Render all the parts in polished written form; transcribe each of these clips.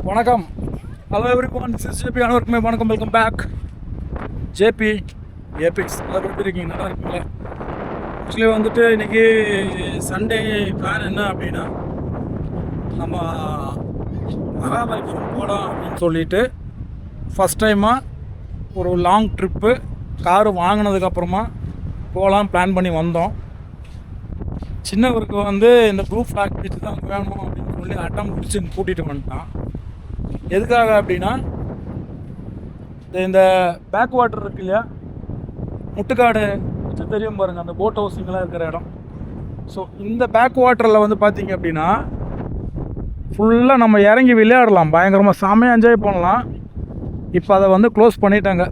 வணக்கம். Hello everyone, this is JP. அனைவருக்குமே வணக்கம். Welcome back. JP epics. எல்லாரும் எப்படி இருக்கீங்க? நல்லா இருக்கீங்களா? ஆக்சுவலி வந்துட்டு இன்றைக்கி சண்டே பிளான் என்ன அப்படின்னா, நம்ம மகாபலிபுரம் போகலாம் அப்படின்னு சொல்லிட்டு ஃபஸ்ட் டைமாக ஒரு லாங் ட்ரிப்பு காரு வாங்கினதுக்கப்புறமா போகலாம் பிளான் பண்ணி வந்தோம். சின்னவருக்கு வந்து இந்த ப்ளூ ஃப்ளாக் பீச் தான் வேணும் அப்படின்னு சொல்லி அட்டம் பிடிச்சி கூட்டிகிட்டு வந்துட்டான். எதுக்காக அப்படின்னா, இந்த பேக் வாட்டர் இருக்கு இல்லையா, முட்டுக்காடு தெரியும் பாருங்கள், அந்த போட் ஹவுஸிங்கெலாம் இருக்கிற இடம். ஸோ இந்த பேக் வாட்டரில் வந்து பார்த்திங்க அப்படின்னா ஃபுல்லாக நம்ம இறங்கி விளையாடலாம், பயங்கரமாக செம்மையாக என்ஜாய் பண்ணலாம். இப்போ அதை வந்து க்ளோஸ் பண்ணிட்டாங்க.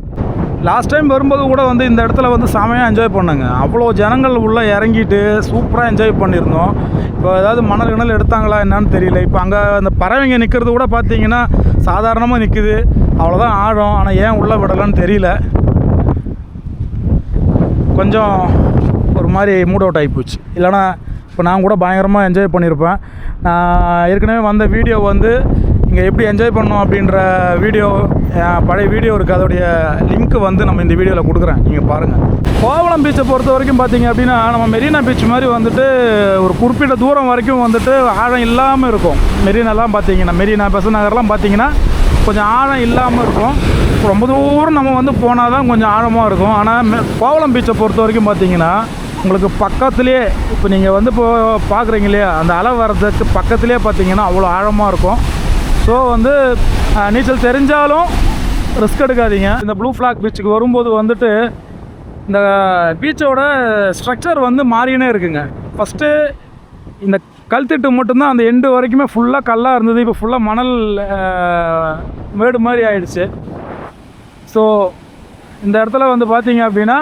லாஸ்ட் டைம் வரும்போது கூட வந்து இந்த இடத்துல வந்து செமையாக என்ஜாய் பண்ணாங்க. அவ்வளோ ஜனங்கள் உள்ளே இறங்கிட்டு சூப்பராக என்ஜாய் பண்ணியிருந்தோம். இப்போ ஏதாவது மணல் கிணல் எடுத்தாங்களா என்னன்னு தெரியல. இப்போ அங்கே அந்த பறவைங்க நிற்கிறது கூட பார்த்தீங்கன்னா சாதாரணமாக நிற்குது, அவ்வளோதான் ஆழம். ஆனால் ஏன் உள்ளே விடலான்னு தெரியல. கொஞ்சம் ஒரு மாதிரி மூட் அவுட் ஆகிப்போச்சு. இல்லைனா இப்போ நான் கூட பயங்கரமாக என்ஜாய் பண்ணியிருப்பேன். நான் ஏற்கனவே வந்த வீடியோ வந்து இங்கே எப்படி என்ஜாய் பண்ணோம் அப்படின்ற வீடியோ, பழைய வீடியோ இருக்குது. அதோடைய லிங்க்கு வந்து நம்ம இந்த வீடியோவில் கொடுக்குறேன், நீங்கள் பாருங்கள். கோவளம் பீச்சை பொறுத்த வரைக்கும் பார்த்திங்க அப்படின்னா, நம்ம மெரினா பீச் மாதிரி வந்துட்டு ஒரு குறிப்பிட்ட தூரம் வரைக்கும் வந்துட்டு ஆழம் இல்லாமல் இருக்கும். மெரினாலாம் பார்த்திங்கன்னா, மெரினா பெசன்ட் நகர்லாம் பார்த்திங்கன்னா கொஞ்சம் ஆழம் இல்லாமல் இருக்கும். ரொம்ப தூரம் நம்ம வந்து போனால் தான் கொஞ்சம் ஆழமாக இருக்கும். ஆனால் கோவளம் பீச்சை பொறுத்த வரைக்கும் பார்த்திங்கன்னா உங்களுக்கு பக்கத்துலேயே, இப்போ நீங்கள் வந்து இப்போ பார்க்குறீங்க இல்லையா, அந்த அலை வர்றதுக்கு பக்கத்துலேயே பார்த்திங்கன்னா அவ்வளோ ஆழமாக இருக்கும். ஸோ வந்து நீச்சல் தெரிஞ்சாலும் ரிஸ்க் எடுக்காதீங்க. இந்த ப்ளூ ஃப்ளாக் பீச்சுக்கு வரும்போது வந்துட்டு இந்த பீச்சோட ஸ்ட்ரக்சர் வந்து மாறினே இருக்குங்க. ஃபஸ்ட்டு இந்த கல்திட்டு மட்டும்தான் அந்த எண்டு வரைக்குமே ஃபுல்லாக கல்லாக இருந்தது. இப்போ ஃபுல்லாக மணல் மேடு மாதிரி ஆயிடுச்சு. ஸோ இந்த இடத்துல வந்து பார்த்தீங்க அப்படின்னா,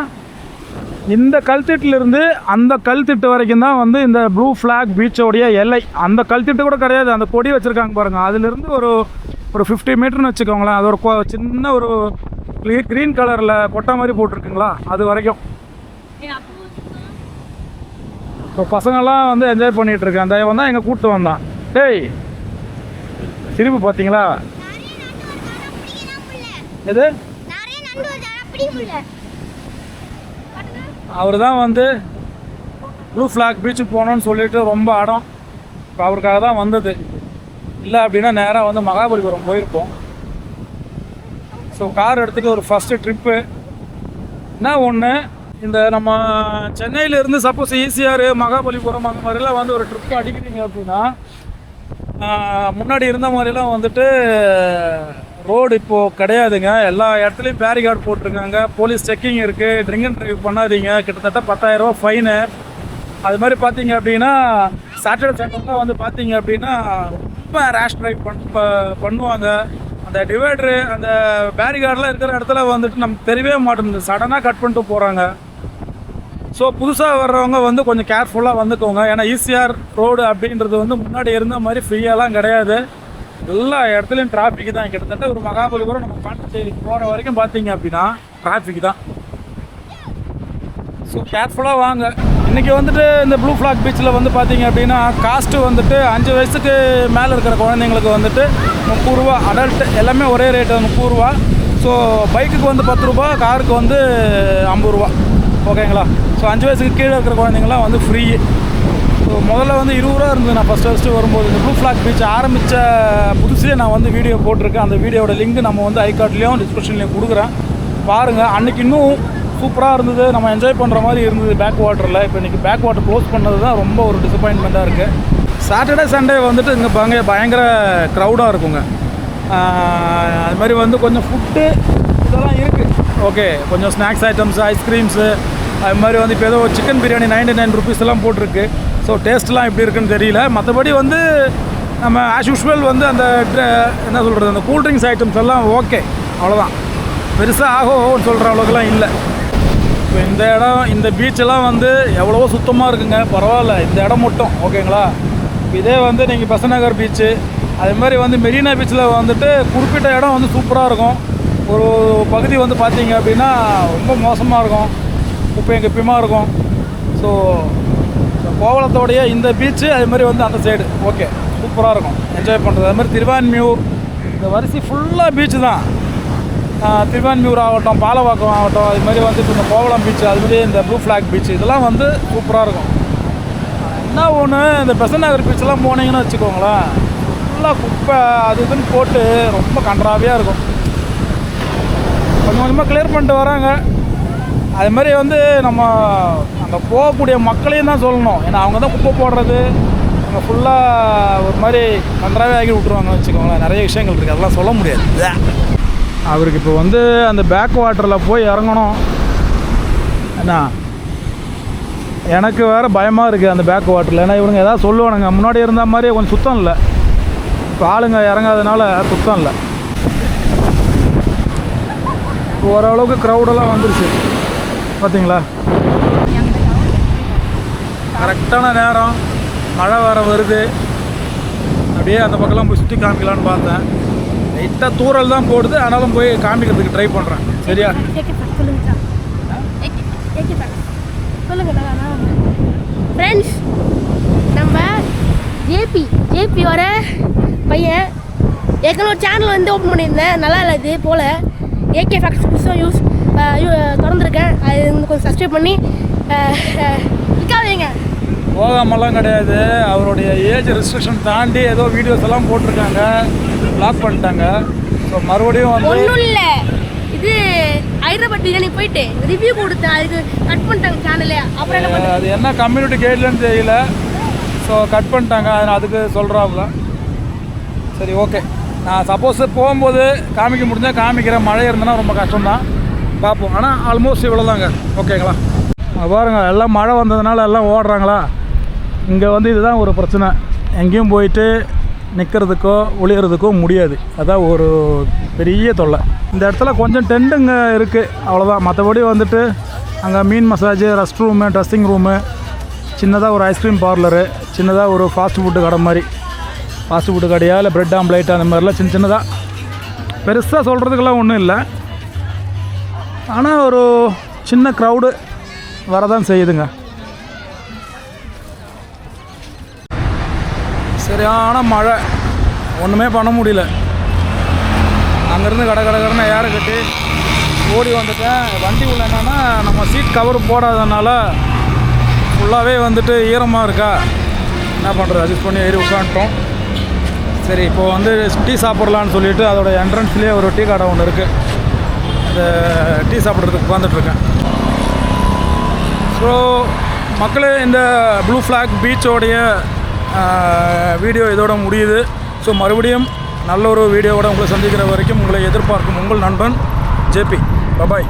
இந்த கல்திட்டிலிருந்து அந்த கல்திட்டு வரைக்கும் தான் வந்து இந்த ப்ளூ ஃப்ளாக் பீச்சோடைய எல்லை. அந்த கல்திட்டு கூட கிடையாது, அந்த கொடி வச்சுருக்காங்க பாருங்கள், அதிலிருந்து ஒரு 50 மீட்டர்னு வச்சுக்கோங்களேன். அது ஒரு சின்ன ஒரு க்ரீன் கலரில் கொட்டை மாதிரி போட்டிருக்குங்களா, அது வரைக்கும். இப்போ பசங்கள்லாம் வந்து என்ஜாய் பண்ணிகிட்ருக்கேன். அந்த இவன் தான் எங்கள் கூப்பிட்டு வந்தான். டேய் திரும்பி பார்த்தீங்களா? எது அவர் தான் வந்து ப்ளூ ஃப்ளாக் பீச்சுக்கு போகணுன்னு சொல்லிட்டு ரொம்ப அடம். இப்போ அவருக்காக தான் வந்தது. இல்லை அப்படின்னா நேராக வந்து மகாபலிபுரம் போயிருப்போம். ஸோ கார் எடுத்துகிட்டு ஒரு ஃபஸ்ட்டு ட்ரிப்பு. என்ன ஒன்று, இந்த நம்ம சென்னையிலேருந்து சப்போஸ் ஈசிஆர் மகாபலிபுரம் அந்த மாதிரிலாம் வந்து ஒரு ட்ரிப்பு அடிக்கிறீங்க அப்படின்னா, முன்னாடி இருந்த மாதிரிலாம் வந்துட்டு ரோடு இப்போது கிடையாதுங்க. எல்லா இடத்துலையும் பேரிகார்டு போட்டிருக்காங்க, போலீஸ் செக்கிங் இருக்குது. ட்ரிங்க் அண்ட் ட்ரைவ் பண்ணாதீங்க, கிட்டத்தட்ட 10,000 ரூபா ஃபைனு. அது மாதிரி பார்த்தீங்க அப்படின்னா சாட்டர்டே சண்டேலாம் வந்து பார்த்தீங்க அப்படின்னா ரொம்ப ரேஷ் ட்ரைவ் பண்ணுவாங்க. அந்த டிவைடரு, அந்த பேரிகார்டெலாம் இருக்கிற இடத்துல வந்துட்டு நமக்கு தெரியவே மாட்டேங்குது, சடனாக கட் பண்ணிட்டு போகிறாங்க. ஸோ புதுசாக வர்றவங்க வந்து கொஞ்சம் கேர்ஃபுல்லாக வந்துக்கோங்க. ஏன்னா ஈசிஆர் ரோடு அப்படின்றது வந்து முன்னாடி இருந்த மாதிரி ஃப்ரீயாலாம் கிடையாது. எல்லா இடத்துலையும் டிராஃபிக் தான். கிட்டத்தட்ட ஒரு மகாபலிபுரம் நம்ம பாண்டிச்சேரி போகிற வரைக்கும் பார்த்தீங்க அப்படின்னா டிராஃபிக் தான். ஸோ கேர்ஃபுல்லாக வாங்க. இன்றைக்கி வந்துட்டு இந்த ப்ளூ ஃப்ளாக் பீச்சில் வந்து பார்த்தீங்க அப்படின்னா காஸ்ட்டு வந்துட்டு 5 வயசுக்கு மேலே இருக்கிற குழந்தைங்களுக்கு வந்துட்டு 30 ரூபா, அடல்ட் எல்லாமே ஒரே ரேட்டு 30 ரூபா. ஸோ பைக்குக்கு வந்து 10 ரூபா, காருக்கு வந்து 50 ரூபா. ஓகேங்களா? ஸோ 5 வயசுக்கு கீழே இருக்கிற குழந்தைங்களாம் வந்து ஃப்ரீ. ஸோ முதல்ல வந்து 20 ரூபா இருந்தது. நான் ஃபஸ்ட்டு வரும்போது இந்த ப்ளூ ஃப்ளாக் பீச் ஆரம்பித்த புதுசே நான் வந்து வீடியோ போட்டிருக்கேன். அந்த வீடியோட லிங்க் நம்ம வந்து ஐகார்ட்லேயும் டிஸ்கிரிப்ஷன்லேயும் கொடுக்குறேன், பாருங்கள். அன்றைக்கி இன்னும் சூப்பராக இருந்தது, நம்ம என்ஜாய் பண்ணுற மாதிரி இருந்தது பேக் வாட்டரில். இப்போ இன்றைக்கி பேக் வாட்டர் க்ளோஸ் பண்ணது தான் ரொம்ப ஒரு டிசப்பாயின்மெண்ட்டாக இருக்குது. சாட்டர்டே சண்டே வந்துட்டு இங்கே பயங்கர க்ரௌடாக இருக்குங்க. அது மாதிரி வந்து கொஞ்சம் ஃபுட்டு இதெல்லாம் இருக்குது. ஓகே, கொஞ்சம் ஸ்நாக்ஸ் ஐட்டம்ஸ், ஐஸ்கிரீம்ஸு, அது மாதிரி வந்து இப்போ ஏதோ சிக்கன் பிரியாணி 99 ருபீஸ் எல்லாம் போட்டிருக்கு. ஸோ டேஸ்ட்லாம் எப்படி இருக்குன்னு தெரியல. மற்றபடி வந்து நம்ம ஆஸ் யூஷுவல் வந்து அந்த என்ன சொல்கிறது, அந்த கூல்ட்ரிங்க்ஸ் ஐட்டம்ஸ் எல்லாம் ஓகே, அவ்வளோதான். பெருசாக ஆகும்னு சொல்கிற அளவுக்குலாம் இல்லை. இப்போ இந்த இடம், இந்த பீச்செல்லாம் வந்து எவ்வளவோ சுத்தமாக இருக்குங்க, பரவாயில்ல இந்த இடம் மட்டும். ஓகேங்களா? இதே வந்து நீங்கள் பெசன்ட் நகர் பீச்சு, அது மாதிரி வந்து மெரினா பீச்சில் வந்துட்டு குறிப்பிட்ட இடம் வந்து சூப்பராக இருக்கும். ஒரு பகுதி வந்து பார்த்தீங்க அப்படின்னா ரொம்ப மோசமாக இருக்கும், குப்பையும் குப்பையுமாக இருக்கும். ஸோ கோவளத்தோடைய இந்த பீச்சு அது மாதிரி வந்து அந்த சைடு ஓகே சூப்பராக இருக்கும் என்ஜாய் பண்ணுறது. அது மாதிரி திருவான்மியூர் இந்த வரிசை ஃபுல்லாக பீச்சு தான். திருவான்மியூர் ஆகட்டும், பாலவாக்கம் ஆகட்டும், அது மாதிரி வந்துட்டு இந்த கோவளம் பீச்சு, அதுமாதிரி இந்த ப்ளூ ஃப்ளாக் பீச்சு, இதெல்லாம் வந்து சூப்பராக இருக்கும். என்ன ஒன்று, இந்த பெசன்ட் நகர் பீச்செல்லாம் போனீங்கன்னு வச்சுக்கோங்களேன், ஃபுல்லாக குப்பை அது இதுன்னு போட்டு ரொம்ப கன்றாவியாக இருக்கும். கொஞ்சம் கொஞ்சமாக கிளியர் பண்ணிட்டு வராங்க. அது மாதிரி வந்து நம்ம அங்கே போகக்கூடிய மக்களையும் தான் சொல்லணும். ஏன்னா அவங்க தான் குப்பை போடுறது, அங்கே ஃபுல்லாக ஒரு மாதிரி கன்றாவே ஆக்கி விட்ருவாங்க வச்சுக்கோங்களேன். நிறைய விஷயங்கள் இருக்குது, அதெல்லாம் சொல்ல முடியாது. அவருக்கு இப்போ வந்து அந்த பேக் வாட்டரில் போய் இறங்கணும். என்ன எனக்கு வேறு பயமாக இருக்குது அந்த பேக் வாட்டரில். ஏன்னா இவங்க எதாவது சொல்லுவானுங்க, முன்னாடி இருந்த மாதிரியே கொஞ்சம் சுத்தம் இல்லை. இப்போ ஆளுங்க இறங்காதனால சுத்தம் இல்லை. ஓரளவுக்கு க்ரௌடெல்லாம் வந்துருச்சு பார்த்தீங்களா. கரெக்டான நேரம், மழை வேறு வருது. அப்படியே அந்த பக்கம்லாம் போய் சுற்றி காமிக்கலான்னு பார்த்தேன். லைட்டாக தூரல் தான் போடுது, ஆனாலும் போய் காமிக்கிறதுக்கு ட்ரை பண்ணுறேன். சரியா? ஃப்ரெண்ட்ஸ், நம்ம ஜேபியோட பையன் ஏற்கனவே ஒரு சேனல் வந்து ஓப்பன் பண்ணியிருந்தேன். நல்லா இல்லை இது போல். ஏகே ஃபேக்ட்ஸ் புதுசாக திறந்துருக்கேன். அது கொஞ்சம் சப்ஸ்கிரைப் பண்ணி விற்காதீங்க. போகாமலாம் கிடையாது, அவருடைய ஏஜ் ரெஸ்ட்ரிக்ஷன் தாண்டி ஏதோ வீடியோஸ் எல்லாம் போட்டிருக்காங்க, ப்ளாக் பண்ணிட்டாங்க. ஸோ மறுபடியும் வந்து ஒன்றும் இல்லை, இது ஹைதராபாத் பிரியாணி போயிட்டு ரிவ்யூ கொடுத்தேன், அதுக்கு கட் பண்ணிட்டாங்க சேனலே. அப்புறம் என்ன பண்ணுறது, அது என்ன கம்யூனிட்டி கைட்லைன்னு தெரியல. ஸோ கட் பண்ணிட்டாங்க, அதனால் அதுக்கு சொல்கிறாப்புல. சரி, ஓகே. நான் சப்போஸ் போகும்போது காமிக்க முடிஞ்சால் காமிக்கிறேன். மழை இருந்ததுன்னா ரொம்ப கஷ்டம்தான், பார்ப்போம். ஆனால் ஆல்மோஸ்ட் இவ்வளோ தாங்க. ஓகேங்களா? பாருங்கள், எல்லாம் மழை வந்ததுனால எல்லாம் ஓடுறாங்களா. இங்கே வந்து இதுதான் ஒரு பிரச்சனை. எங்கேயும் போயிட்டு நிற்கிறதுக்கோ ஒளிகிறதுக்கோ முடியாது. அதான் ஒரு பெரிய தொல்லை. இந்த இடத்துல கொஞ்சம் டென்ட்டுங்க இருக்குது, அவ்வளோதான். மற்றபடி வந்துட்டு அங்கே மீன் massage, rest room, dressing room, சின்னதாக ஒரு ஐஸ்கிரீம் பார்லரு, சின்னதாக ஒரு ஃபாஸ்ட் ஃபுட்டு கடை மாதிரி, ஃபாஸ்ட் ஃபுட்டு கடையா இல்லை ப்ரெட் ஆம்லேட் அந்த மாதிரிலாம் சின்ன சின்னதாக. பெருசாக சொல்கிறதுக்கெல்லாம் ஒன்றும் இல்லை. ஆனால் ஒரு சின்ன க்ரௌடு வரதான் செய்யுதுங்க. சரியான மழை, ஒன்றுமே பண்ண முடியல. அங்கேருந்து கடன்னு ஏற கட்டி ஓடி வந்துட்டேன். வண்டி உள்ள என்னென்னா நம்ம சீட் கவர் போடாதனால ஃபுல்லாகவே வந்துட்டு ஈரமாக இருக்கா. என்ன பண்ணுறது, அட்ஜஸ்ட் பண்ணி ஏறி உட்காந்துட்டோம். சரி, இப்போது வந்து டீ சாப்பிட்லான்னு சொல்லிவிட்டு அதோட என்ட்ரன்ஸ்லேயே ஒரு டீ கடை ஒன்று இருக்குது. அந்த டீ சாப்பிட்றதுக்கு உட்காந்துட்ருக்கேன். ஸோ மக்களே, இந்த ப்ளூ ஃப்ளாக் பீச்சோடைய வீடியோ இதோட முடியுது. ஸோ மறுபடியும் நல்ல ஒரு வீடியோவோட உங்களை சந்திக்கிற வரைக்கும் உங்களை எதிர்பார்க்கும் உங்கள் நண்பன் ஜேபி. பபாய்.